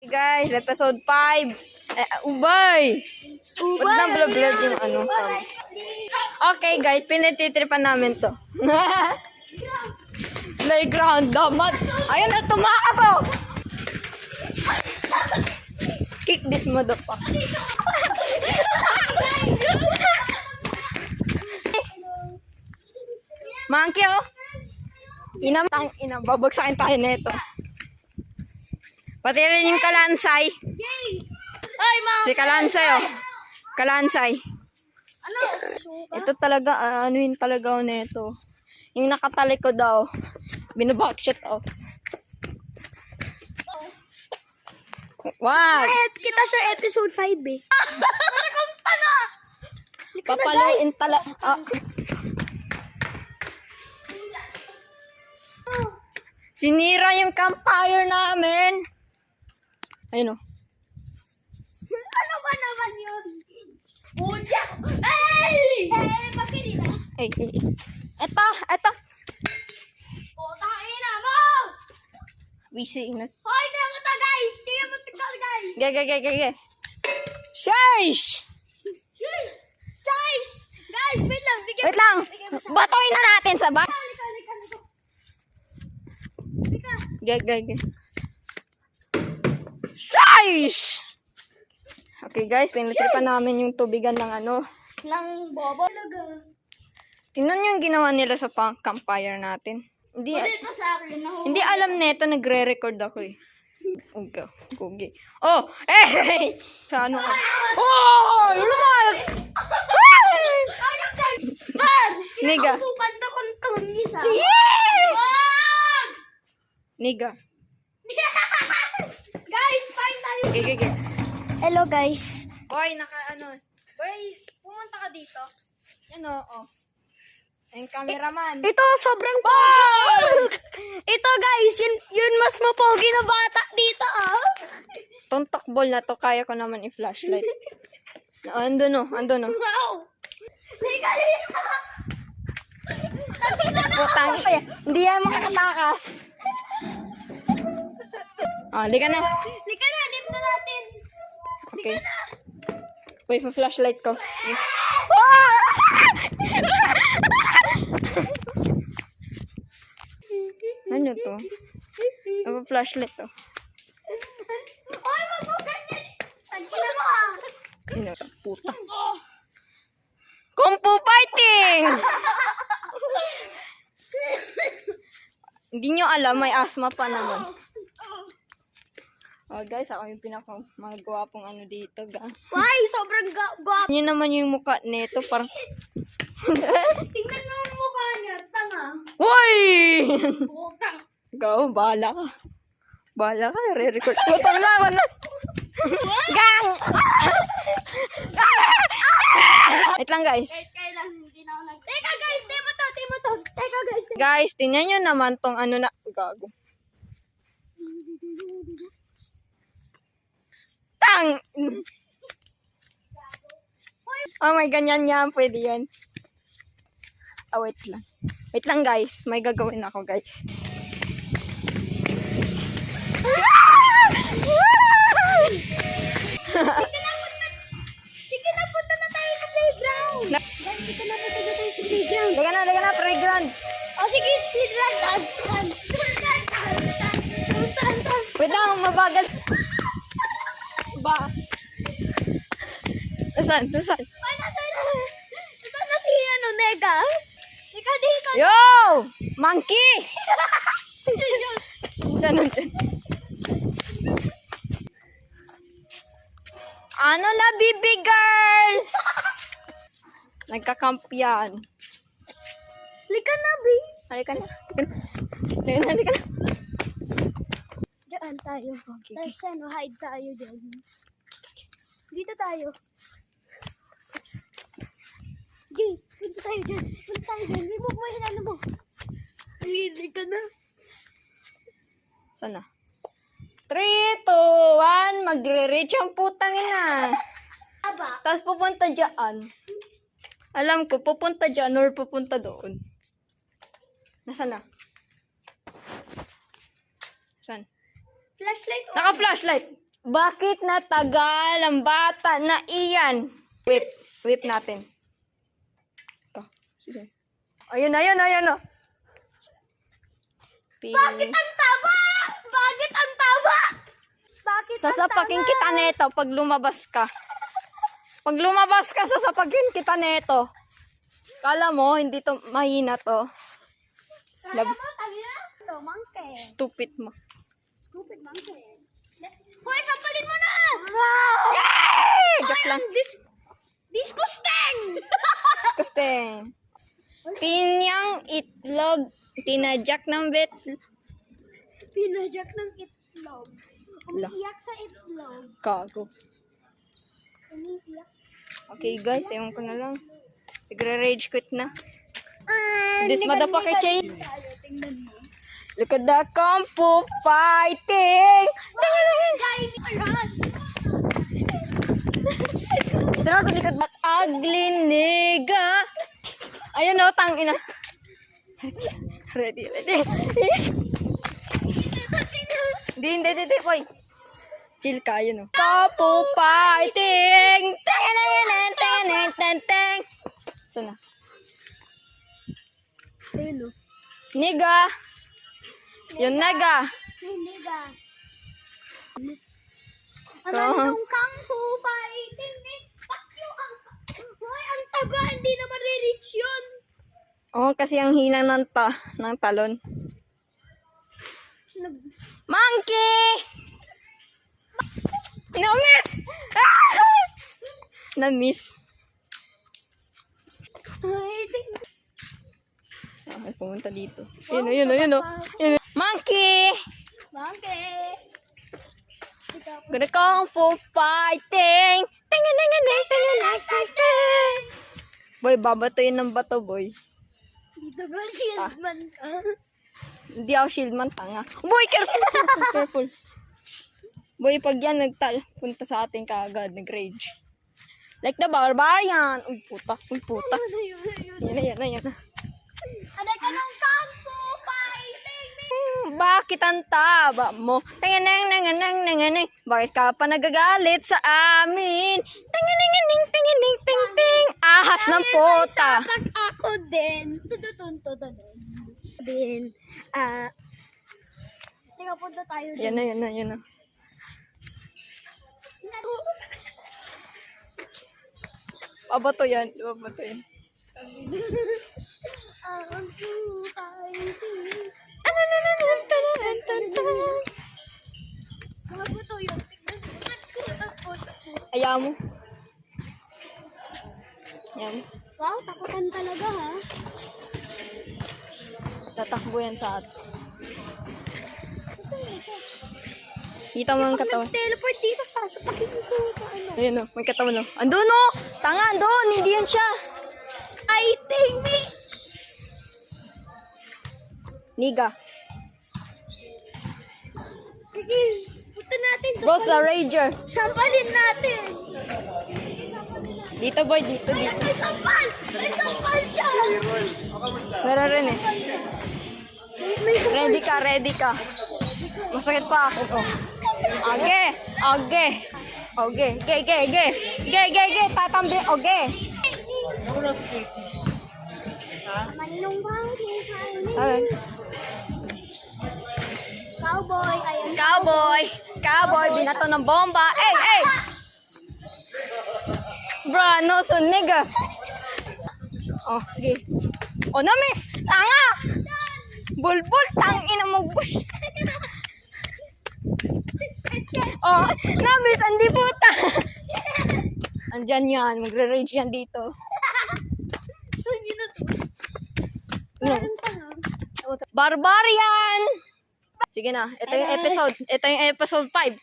Guys, episode 5. Ubay! Ba't na blur-blur yung ano? Okay guys, pinatitripan namin to. Playground, damat. Ayun na, tumakas oh! Kick this motherfucker. Monkey oh! Babagsakin tayo nito. Pati rin yung kalansay. Si kalansay oh. Kalansay. Ano? Ito talaga, ano yun talaga oh nito. Yung nakatalikod daw. Binabackshot oh. What? Kita sa episode 5 eh. Papaluin talaga. Sinira yung campfire namin. Ayun oh. Ano ba naman yun? Puja! Hey! Bakit Ay. Eto. Putahin na mo! Wisi na. Hoy, tingnan mo to guys! Tingnan mo to guys! Ge. Shush! Guys! Guys, wait lang! Wait lang. Batoy na natin sa back. Ge. Shush! Okay guys, pinatripan namin yung tubigan ng ano. Nang bobo. Tingnan nyo yung ginawa nila sa campfire natin. Dito sa akin. Hindi alam nito, nagre-record ako eh. Okay, kugi. Oh! Hey! Sa ano ka? Oh! Lumas! Man! Niga. Kupanda kong tunisa. Yeah! Niga. Guys, fine tayo. Ge. Hello guys. Boy, Boy, pumunta ka dito. Yan oh. Yung cameraman. Ito, sobrang pogi. Ito guys, yun mas mapogi na bata dito ah. Itong takbol na to, kaya ko naman i-flashlight. Andun oh. Wow. Liga. Putang kaya. Hindi yan makakatakas. Liga na. Liga na, lift na natin. Okay. Wait, pa-flashlight ko. Okay. Ano to? Pa-flashlight to. Oy, magpuganyan. Tagina mo ah. Ano to? Puta. Kung po fighting! Hindi nyo alam, may asthma pa naman. Oh guys, ako yung mga gwapong ano dito, ga. Why? Sobrang guwapo. Yun naman yung mukha nito, parang... Tingnan mo ang mukha niya. Tanga. Hoy! Bukang. Ikaw, bahala ka. Nare-record. Putang lawan na. Gang! Wait lang guys. Kailan hindi na ako Teka guys, timo to. Teka guys. Guys, tingnan nyo naman tong ano na... Gago. Tang! Oh my, ganyan yan. Pwede yan. Wait lang. Wait lang guys. May gagawin ako guys. Sige na, punta na tayo sa playground. Guys, sige na, punta na tayo sa playground. Liga na, playground. O sige, speedrun. Wait lang, mabagal. Ba? Saan? Ay, nasa na si Nega. Ika dito. Yo! Monkey! Saan? Ano na, baby girl? Nagka-camp yan. Lika na, B. Halika na. Diyan tayo. Okay. Tapos hide tayo dyan. Dito tayo. Jay, punta tayo dyan. Remove mo yung ano mo. Hindi ka na. Saan na? 3, 2, 1, magre-reach ang putang ina. Aba. Tapos pupunta dyan. Alam ko, pupunta dyan or pupunta doon. Nasaan na? Saan? Flashlight. Naka-flashlight. Bakit natagal ang bata na iyan? Whip natin. Ito. Sige. Ayun. Bakit ang taba? Bakit ang taba? Bakit Sasapakin kita neto pag lumabas ka. Pag lumabas ka, sasapakin kita neto. Kala mo, hindi to mahina to. Kala mo, tabi na? Ito, monkey. Stupid mo. Stupid monkey. Hoy, sampalin mo na! Yay! Joke lang. Disgusting! Disgusting. Pinyang itlog. Tinadyak ng bet. Pinajak ng itlog. Wala. Umiiyak sa itlog. Kago. Umiiyak. Okay guys, ewan ko na lang. Nagre-rage quit na. This Nigan, motherfucker chain. Tingnan mo. Look at the Kung Fu fighting. Guys, ayan. Tara sa likod. That ugly nigga. Ayun o, tangina. Ready. Hindi, boy. Chill ka, yun o. Kung Fu fighting. Teng. Sana. Ayun o. Nigga. Yun naga. Hindi ka. Kung- Anong Kung Fu fighting? Takyo ang... Hoy, ang taba. Hindi naman re-reach yun. Oh, kasi ang hina ng talon. Monkey! Na-miss! Ah! Na-miss. Ay, pumunta dito. Yun o. Monkey! Monkey. Gonna Kung Fu fighting! Boy, babatuin ng bato, boy. Dito ba shieldman ka? Hindi ako shieldman, tanga. Boy, careful. Boy, pag yan punta sa atin kaagad, nag-rage. Like the barbarian. Uy, puta. Yan na. Ano ka ng Kung Fu fighting? Bakit ang taba mo? Tanganang. Bakit ka pa nagagalit sa amin? Ting. Ahas ng puta. Sakak ako din. Din. Teka, punta tayo din. Yan na. Babato yan. Bago to yun. Ayaw mo. Yan. Wow, takutan talaga ha. Tatakbo yan sa atin. Kita mo ang katawan. Teleport dito, sasapakin ko sa ano. Ayun o, may katawan o. Andun o! Tanga, andun! Hindi yan siya! Fighting me! Niga. Sige, punta natin. Bros the Rager. Sampalin natin. Dito boy, dito. May sampal! May sampal siya! Meron rin eh. May sampal. Ready ka. Masakit pa akin oh. Oge. Tatambi. Oge. Maninong Ayan. Cowboy, ayan. Cowboy, binato ng bomba. Hey! Bruh, no so nigga. Oh, okay. Oh, na-miss! Tanga! Bulbul, tangina mo. Oh, na-miss, hindi puta. Andyan yan, magre-rage yan dito. No. Barbarian! Sige na, ito yung episode 5.